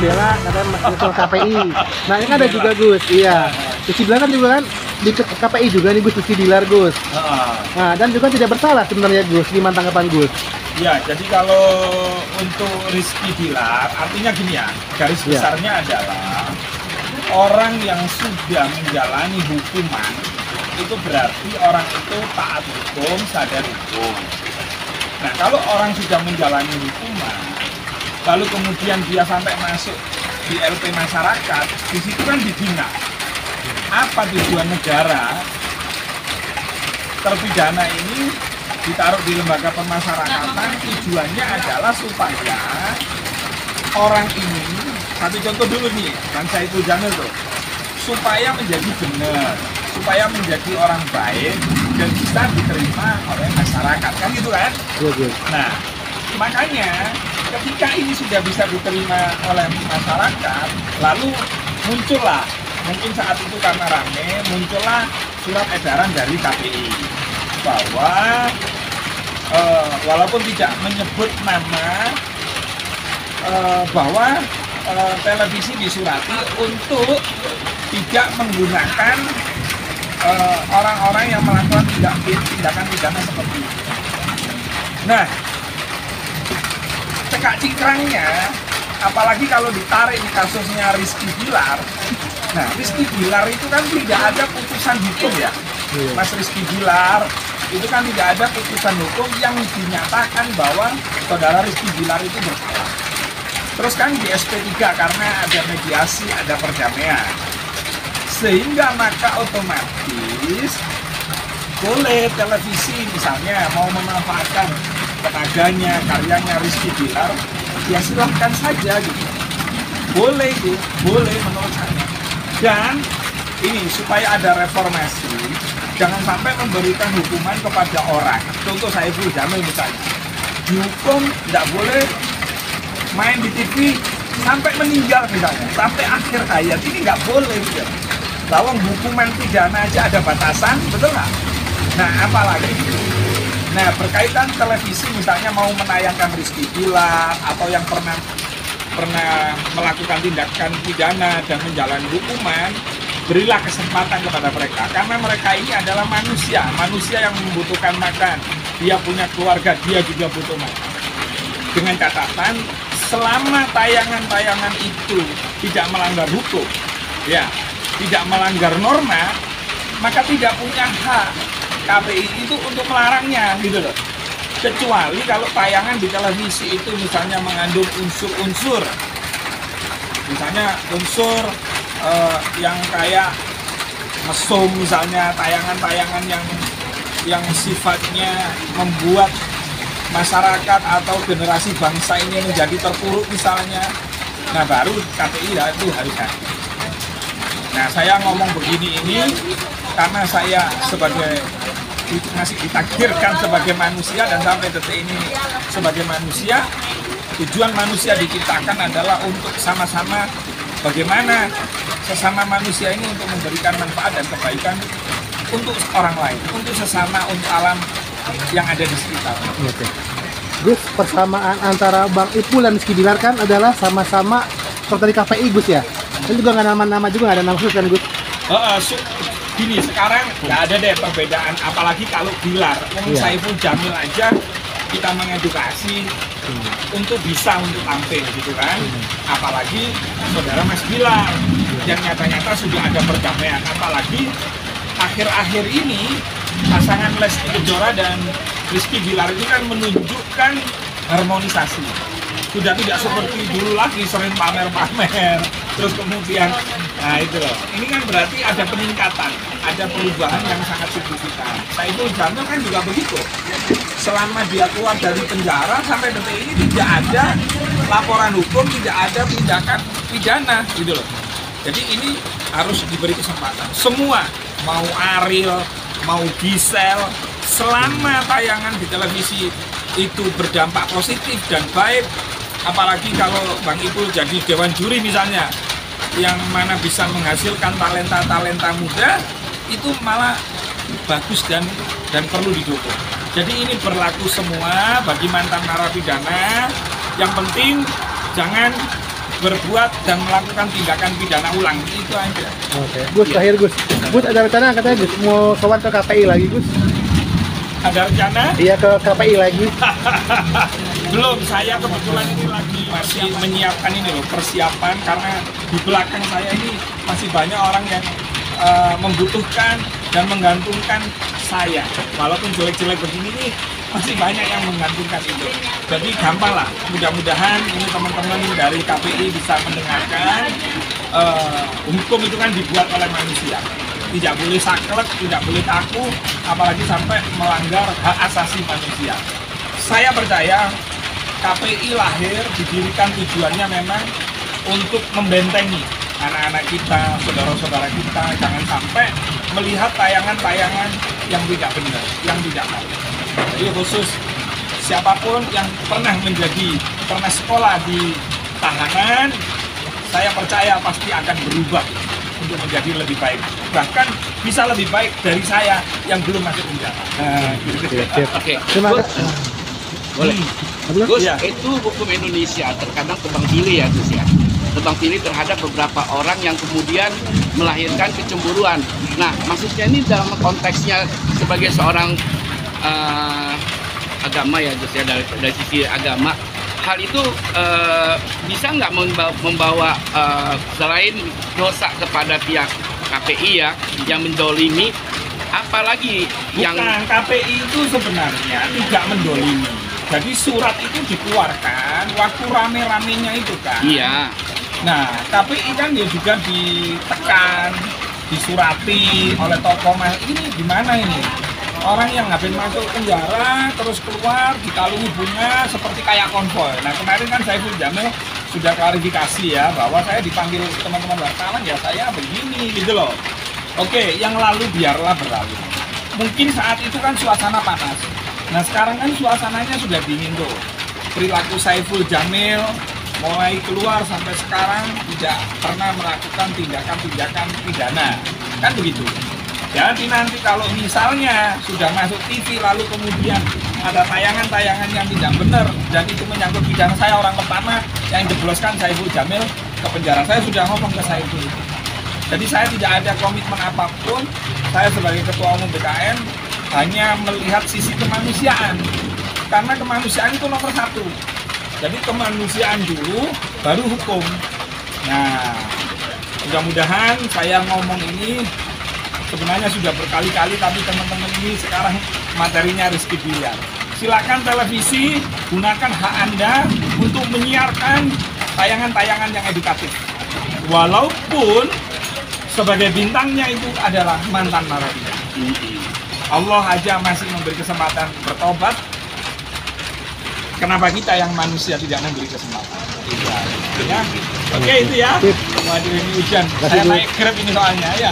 bela katanya nyusul KPI. Nah ini kan ada juga Gus, iya. Rizky Bilar kan juga kan di KPI juga nih Gus, Rizky Bilar Gus. Nah dan juga tidak bersalah sebenarnya Gus, gimana tanggapan Gus? Ya, jadi kalau untuk Rizky Bilar, artinya gini ya, garis besarnya adalah orang yang sudah menjalani hukuman, itu berarti orang itu taat hukum, sadar hukum. Nah, kalau orang sudah menjalani hukuman, lalu kemudian dia sampai masuk di LP masyarakat, di situ kan dibina. Apa tujuan negara terpidana ini ditaruh di lembaga pemasyarakatan? Tujuannya adalah supaya orang ini, satu contoh dulu nih, Bang Saiful Jamil tuh, supaya menjadi benar, supaya menjadi orang baik dan bisa diterima oleh masyarakat, kan gitu kan? Nah, makanya ketika ini sudah bisa diterima oleh masyarakat, lalu muncullah, mungkin saat itu karena rame, muncullah surat edaran dari KPI bahwa walaupun tidak menyebut nama, bahwa televisi disurati untuk tidak menggunakan orang-orang yang melakukan tindakan pidana seperti itu. Nah, cekak cikrangnya, apalagi kalau ditarik di kasusnya Rizky Bilar. Nah, Rizky Bilar itu kan tidak ada putusan hukum ya, Mas Rizky Bilar itu kan tidak ada putusan hukum yang dinyatakan bahwa saudara Rizky Bilar itu bersalah. Terus kan di SP3 karena ada mediasi, ada perdamaian, sehingga maka otomatis boleh televisi misalnya mau memanfaatkan tenaganya, karyanya Rizky Bilar, ya silahkan saja gitu. Boleh itu, boleh menurut saya. Dan ini supaya ada reformasi, jangan sampai memberikan hukuman kepada orang. Contoh Saiful Jamil misalnya, dihukum tidak boleh main di TV sampai meninggal misalnya, sampai akhir hayat, ini nggak boleh gitu. Lawang hukuman pidana aja ada batasan, betul nggak? Nah, apalagi nah berkaitan televisi misalnya mau menayangkan Rizky Bilar atau yang pernah melakukan tindakan pidana dan menjalani hukuman, berilah kesempatan kepada mereka, karena mereka ini adalah manusia yang membutuhkan makan, dia punya keluarga, dia juga butuh makan. Dengan catatan, selama tayangan-tayangan itu tidak melanggar hukum, ya, tidak melanggar norma, maka tidak punya hak KPI itu untuk melarangnya, gitu loh. Kecuali kalau tayangan di televisi itu misalnya mengandung unsur-unsur, misalnya unsur yang kayak mesum, misalnya tayangan-tayangan yang sifatnya membuat masyarakat atau generasi bangsa ini menjadi terpuruk misalnya, nah baru KPI itu harus hadir. Nah, saya ngomong begini ini karena saya sebagai masih ditakdirkan sebagai manusia dan sampai detik ini sebagai manusia, tujuan manusia diciptakan adalah untuk sama-sama bagaimana sesama manusia ini untuk memberikan manfaat dan kebaikan untuk orang lain, untuk sesama, untuk alam yang ada di sekitar. Oke. Gus, persamaan antara Bang Ipul dan Rizky Bilar kan adalah sama-sama seperti KPI Gus ya? Kan juga nggak nama-nama juga, nggak ada nama khusus kan Gus? Gini, sekarang nggak ada deh perbedaan, apalagi kalau Bilar, Saiful Jamil aja kita mengedukasi untuk bisa untuk tampil gitu kan, apalagi saudara Mas Bilar yang nyata-nyata sudah ada perdamaian, apalagi akhir-akhir ini pasangan Lesti Kejora dan Rizky Bilar ini kan menunjukkan harmonisasi, sudah tidak seperti dulu lagi sering pamer-pamer, terus kemudian, nah itu loh, ini kan berarti ada peningkatan, ada perubahan yang sangat signifikan. Saiful Jamil kan juga begitu, selama dia keluar dari penjara sampai detik ini tidak ada laporan hukum, tidak ada tindakan pidana gitu loh. Jadi ini harus diberi kesempatan, semua, mau Ariel, mau Gisel, selama tayangan di televisi itu berdampak positif dan baik, apalagi kalau Bang Ipul jadi dewan juri misalnya, yang mana bisa menghasilkan talenta-talenta muda, itu malah bagus dan perlu didukung. Jadi ini berlaku semua bagi mantan narapidana. Yang penting jangan berbuat dan melakukan tindakan pidana ulang. Itu aja. Oke. Gus, terakhir Gus. Gus ada rencana katanya Gus mau sowan ke KPI lagi Gus? Ada rencana? Iya ke KPI lagi. Belum, saya kebetulan ini lagi masih menyiapkan ini loh, persiapan, karena di belakang saya ini masih banyak orang yang membutuhkan dan menggantungkan saya. Walaupun jelek-jelek begini nih, masih banyak yang menggantungkan itu. Jadi gampang lah, mudah-mudahan ini teman-teman dari KPI bisa mendengarkan. Hukum itu kan dibuat oleh manusia, tidak boleh saklek, tidak boleh kaku, apalagi sampai melanggar hak asasi manusia. Saya percaya KPI lahir, didirikan tujuannya memang untuk membentengi anak-anak kita, saudara-saudara kita, jangan sampai melihat tayangan-tayangan yang tidak benar, yang tidak baik. Jadi khusus siapapun yang pernah sekolah di tahanan, saya percaya pasti akan berubah untuk menjadi lebih baik. Bahkan bisa lebih baik dari saya yang belum masuk penjara. Nah, gitu. Oke. Terima kasih. Boleh. Abdullah? Gus, Ya. itu hukum Indonesia terkadang tebang pilih ya Gus ya. Tebang pilih terhadap beberapa orang yang kemudian melahirkan kecemburuan. Nah, maksudnya ini dalam konteksnya sebagai seorang agama ya Gus ya, dari sisi agama. Hal itu bisa nggak membawa selain dosa kepada pihak KPI ya yang mendolimi, apalagi yang Bukan, KPI itu sebenarnya tidak mendolimi. Jadi surat itu dikeluarkan waktu rame-ramenya itu kan. iya. Nah, KPI kan ya juga ditekan, disurati oleh tokoh. Ini gimana ini? Orang yang habis masuk penjara terus keluar dikalungi bunga seperti kayak konvoy. Nah, kemarin kan Saiful Jamil sudah klarifikasi ya bahwa saya dipanggil teman-teman wartawan ya saya begini gitu loh. Oke, yang lalu biarlah berlalu. Mungkin saat itu kan suasana panas. Nah, sekarang kan suasananya sudah dingin tuh. Perilaku Saiful Jamil mulai keluar sampai sekarang tidak pernah melakukan tindakan-tindakan pidana. Kan begitu. Jadi nanti kalau misalnya sudah masuk TV lalu kemudian ada tayangan-tayangan yang tidak benar dan itu menyangkut pidana, saya orang pertama yang jebloskan Saiful Jamil ke penjara. Saya sudah ngomong ke Saiful. Jadi saya tidak ada komitmen apapun. Saya sebagai ketua umum BKN hanya melihat sisi kemanusiaan. Karena kemanusiaan itu nomor satu. Jadi kemanusiaan dulu, baru hukum. Nah, mudah-mudahan saya ngomong ini sebenarnya sudah berkali-kali, tapi teman-teman ini sekarang materinya Rizky Bilar. Silakan televisi, gunakan hak Anda untuk menyiarkan tayangan-tayangan yang edukatif. Walaupun sebagai bintangnya itu adalah mantan narapidana. Allah aja masih memberi kesempatan bertobat. Kenapa kita yang manusia tidak memberi kesempatan? Ya. Oke, itu ya. Waduh, ini hujan. Saya naik Grab ini soalnya ya.